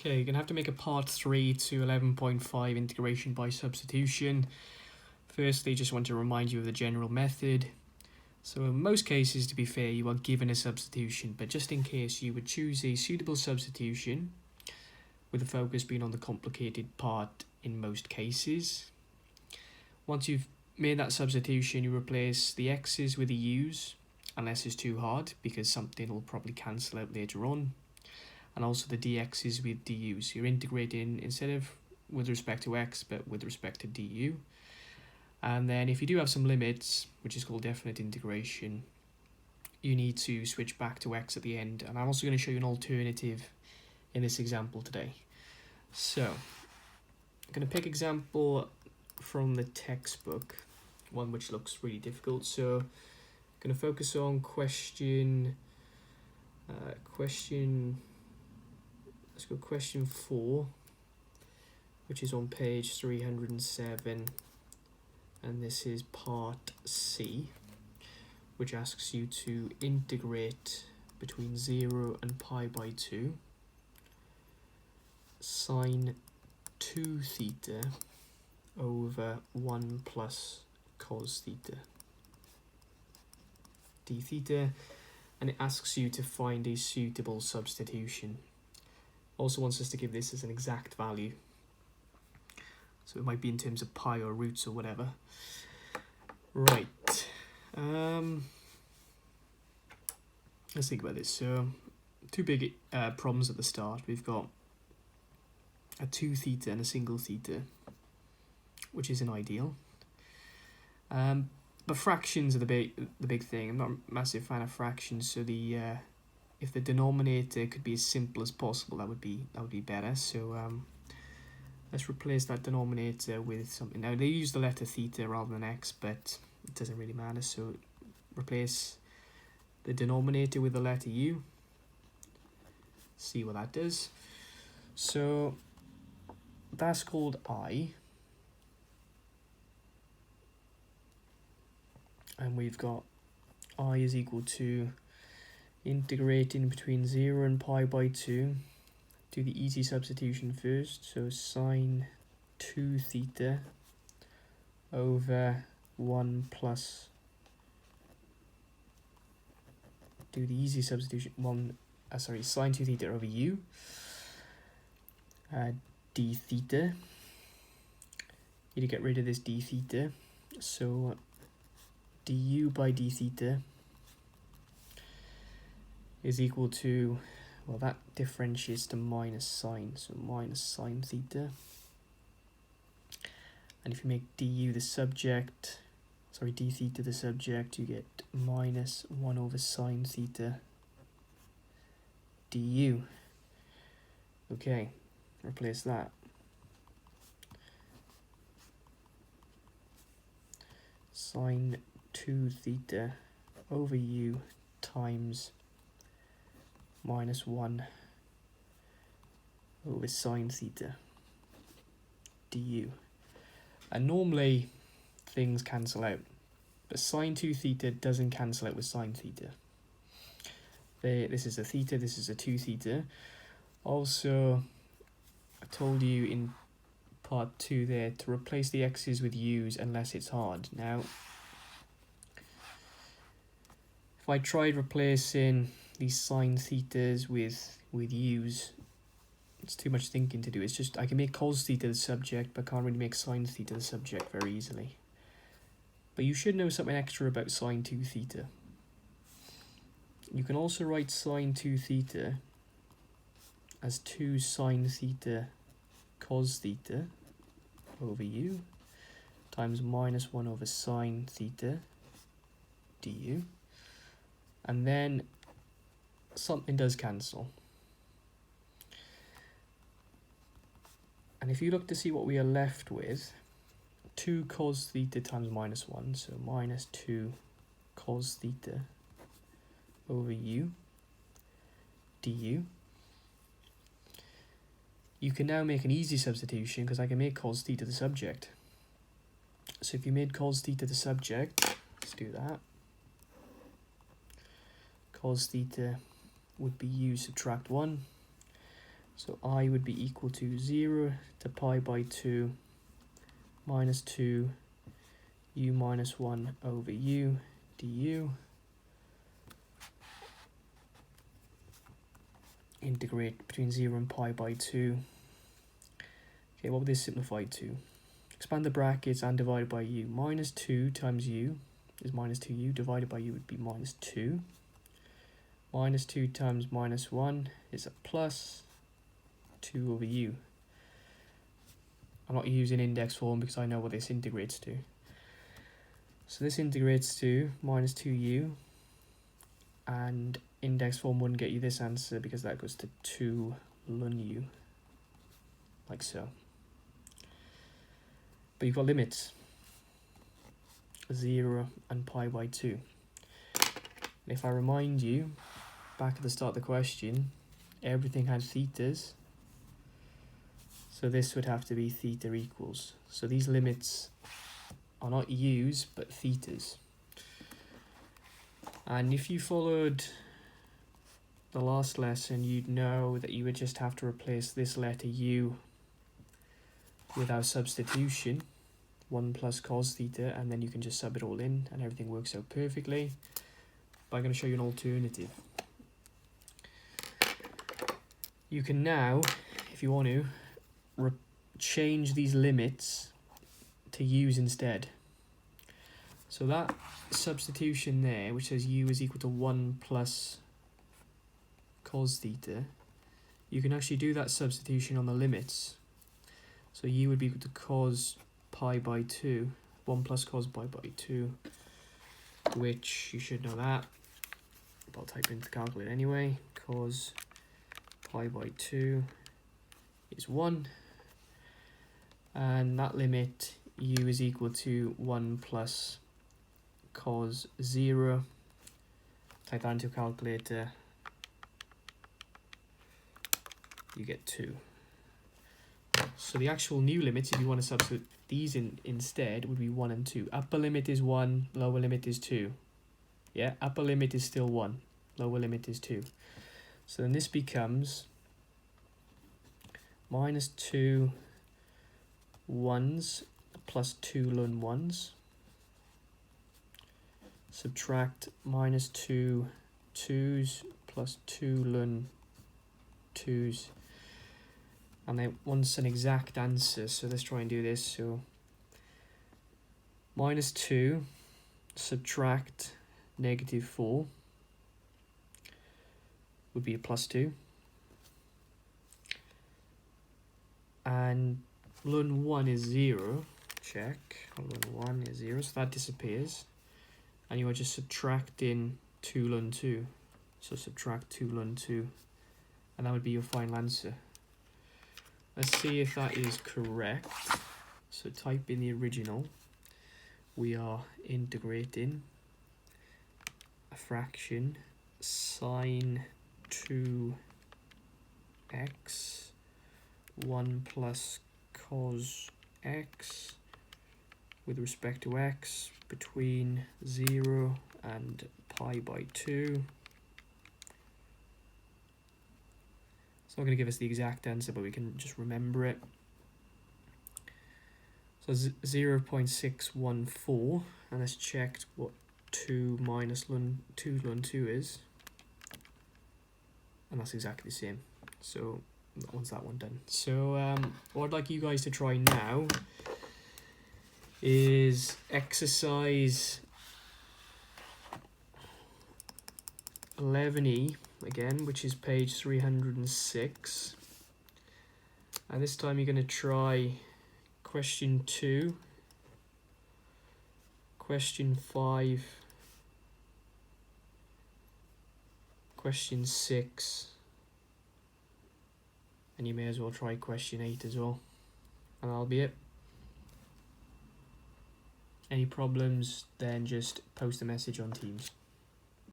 Okay, you're going to have to make a part 3 to 11.5 integration by substitution. Firstly, just want to remind you of the general method. So in most cases, to be fair, you are given a substitution, but just in case, you would choose a suitable substitution, with the focus being on the complicated part in most cases. Once you've made that substitution, you replace the x's with the u's, unless it's too hard, because something will probably cancel out later on. And also the dx's with du's. You're integrating instead of with respect to x, but with respect to du. And then if you do have some limits, which is called definite integration, you need to switch back to x at the end. And I'm also going to show you an alternative in this example today. So I'm going to pick example from the textbook, one which looks really difficult. So I'm going to focus on question 4, which is on page 307, and this is part C, which asks you to integrate between 0 and pi by 2 sine 2 theta over 1 plus cos theta d theta, and it asks you to find a suitable substitution. Also wants us to give this as an exact value, so it might be in terms of pi or roots or whatever. Right, let's think about this. So two big problems at the start. We've got a 2 theta and a single theta, which isn't ideal. But fractions are the big thing. I'm not a massive fan of fractions, so if the denominator could be as simple as possible, that would be better. So let's replace that denominator with something. Now they use the letter theta rather than x, but it doesn't really matter. So replace the denominator with the letter u. See what that does. So that's called I. And we've got I is equal to integrating between 0 and pi by 2. Do the easy substitution first. So sine 2 theta over 1 plus. Do the easy substitution. Sine 2 theta over u. D theta. Need to get rid of this d theta. So du by d theta is equal to, well, that differentiates to minus sine, so minus sine theta. And if you make du the subject, d theta the subject, you get minus 1 over sine theta du. Okay, replace that. Sine 2 theta over u times minus 1 over sine theta du. And normally things cancel out, but sine 2 theta doesn't cancel out with sine theta. This is a theta, this is a 2 theta. Also, I told you in part 2 there to replace the x's with u's unless it's hard. Now, if I tried replacing these sine thetas with u's, it's too much thinking to do. It's just I can make cos theta the subject, but can't really make sine theta the subject very easily. But you should know something extra about sine 2 theta. You can also write sine 2 theta as 2 sine theta cos theta over u times minus 1 over sine theta du. And then something does cancel. And if you look to see what we are left with, 2 cos theta times minus 1, so minus 2 cos theta over u du. You can now make an easy substitution because I can make cos theta the subject. So if you made cos theta the subject, let's do that. Cos theta would be u subtract 1. So I would be equal to 0 to pi by 2 minus 2 u minus 1 over u du. Integrate between 0 and pi by 2. Okay, what would this simplify to? Expand the brackets and divide by u. Minus 2 times u is minus 2u, divided by u would be minus 2. Minus 2 times minus 1 is a plus 2 over u. I'm not using index form because I know what this integrates to. So this integrates to minus 2u, and index form wouldn't get you this answer because that goes to 2 ln u, like so. But you've got limits, 0 and pi by 2. And if I remind you, back at the start of the question, everything had thetas. So this would have to be theta equals. So these limits are not u's, but thetas. And if you followed the last lesson, you'd know that you would just have to replace this letter u with our substitution, 1 plus cos theta, and then you can just sub it all in and everything works out perfectly. But I'm going to show you an alternative. You can now, if you want to, change these limits to u's instead. So that substitution there, which says u is equal to 1 plus cos theta, you can actually do that substitution on the limits. So u would be equal to cos pi by 2, 1 plus cos pi by 2, which you should know that, but I'll type into the calculator anyway. Cos pi by 2 is 1, and that limit u is equal to 1 plus cos 0. Type that into a calculator, you get 2. So the actual new limits, if you want to substitute these in instead, would be 1 and 2. Upper limit is 1, lower limit is 2. Yeah, upper limit is still 1, lower limit is 2. So then this becomes minus 2 1s plus 2 ln 1s. Subtract minus 2 2s plus 2 ln 2s. And they want an exact answer, so let's try and do this. So minus 2 subtract negative 4 would be a plus 2. And ln 1 is 0, check, ln 1 is 0, so that disappears. And you are just subtracting 2 ln 2. So subtract 2 ln 2, and that would be your final answer. Let's see if that is correct. So type in the original. We are integrating a fraction sine 2x 1 plus cos x with respect to x between 0 and pi by 2. It's not going to give us the exact answer, but we can just remember it. So 0.614, and let's check what 2 minus 2 ln 2 is. And that's exactly the same. So once that one done. So what I'd like you guys to try now is exercise 11E again, which is page 306, and this time you're going to try question 2, question 5, question 6, and you may as well try question 8 as well, and that'll be it. Any problems, then just post a message on Teams.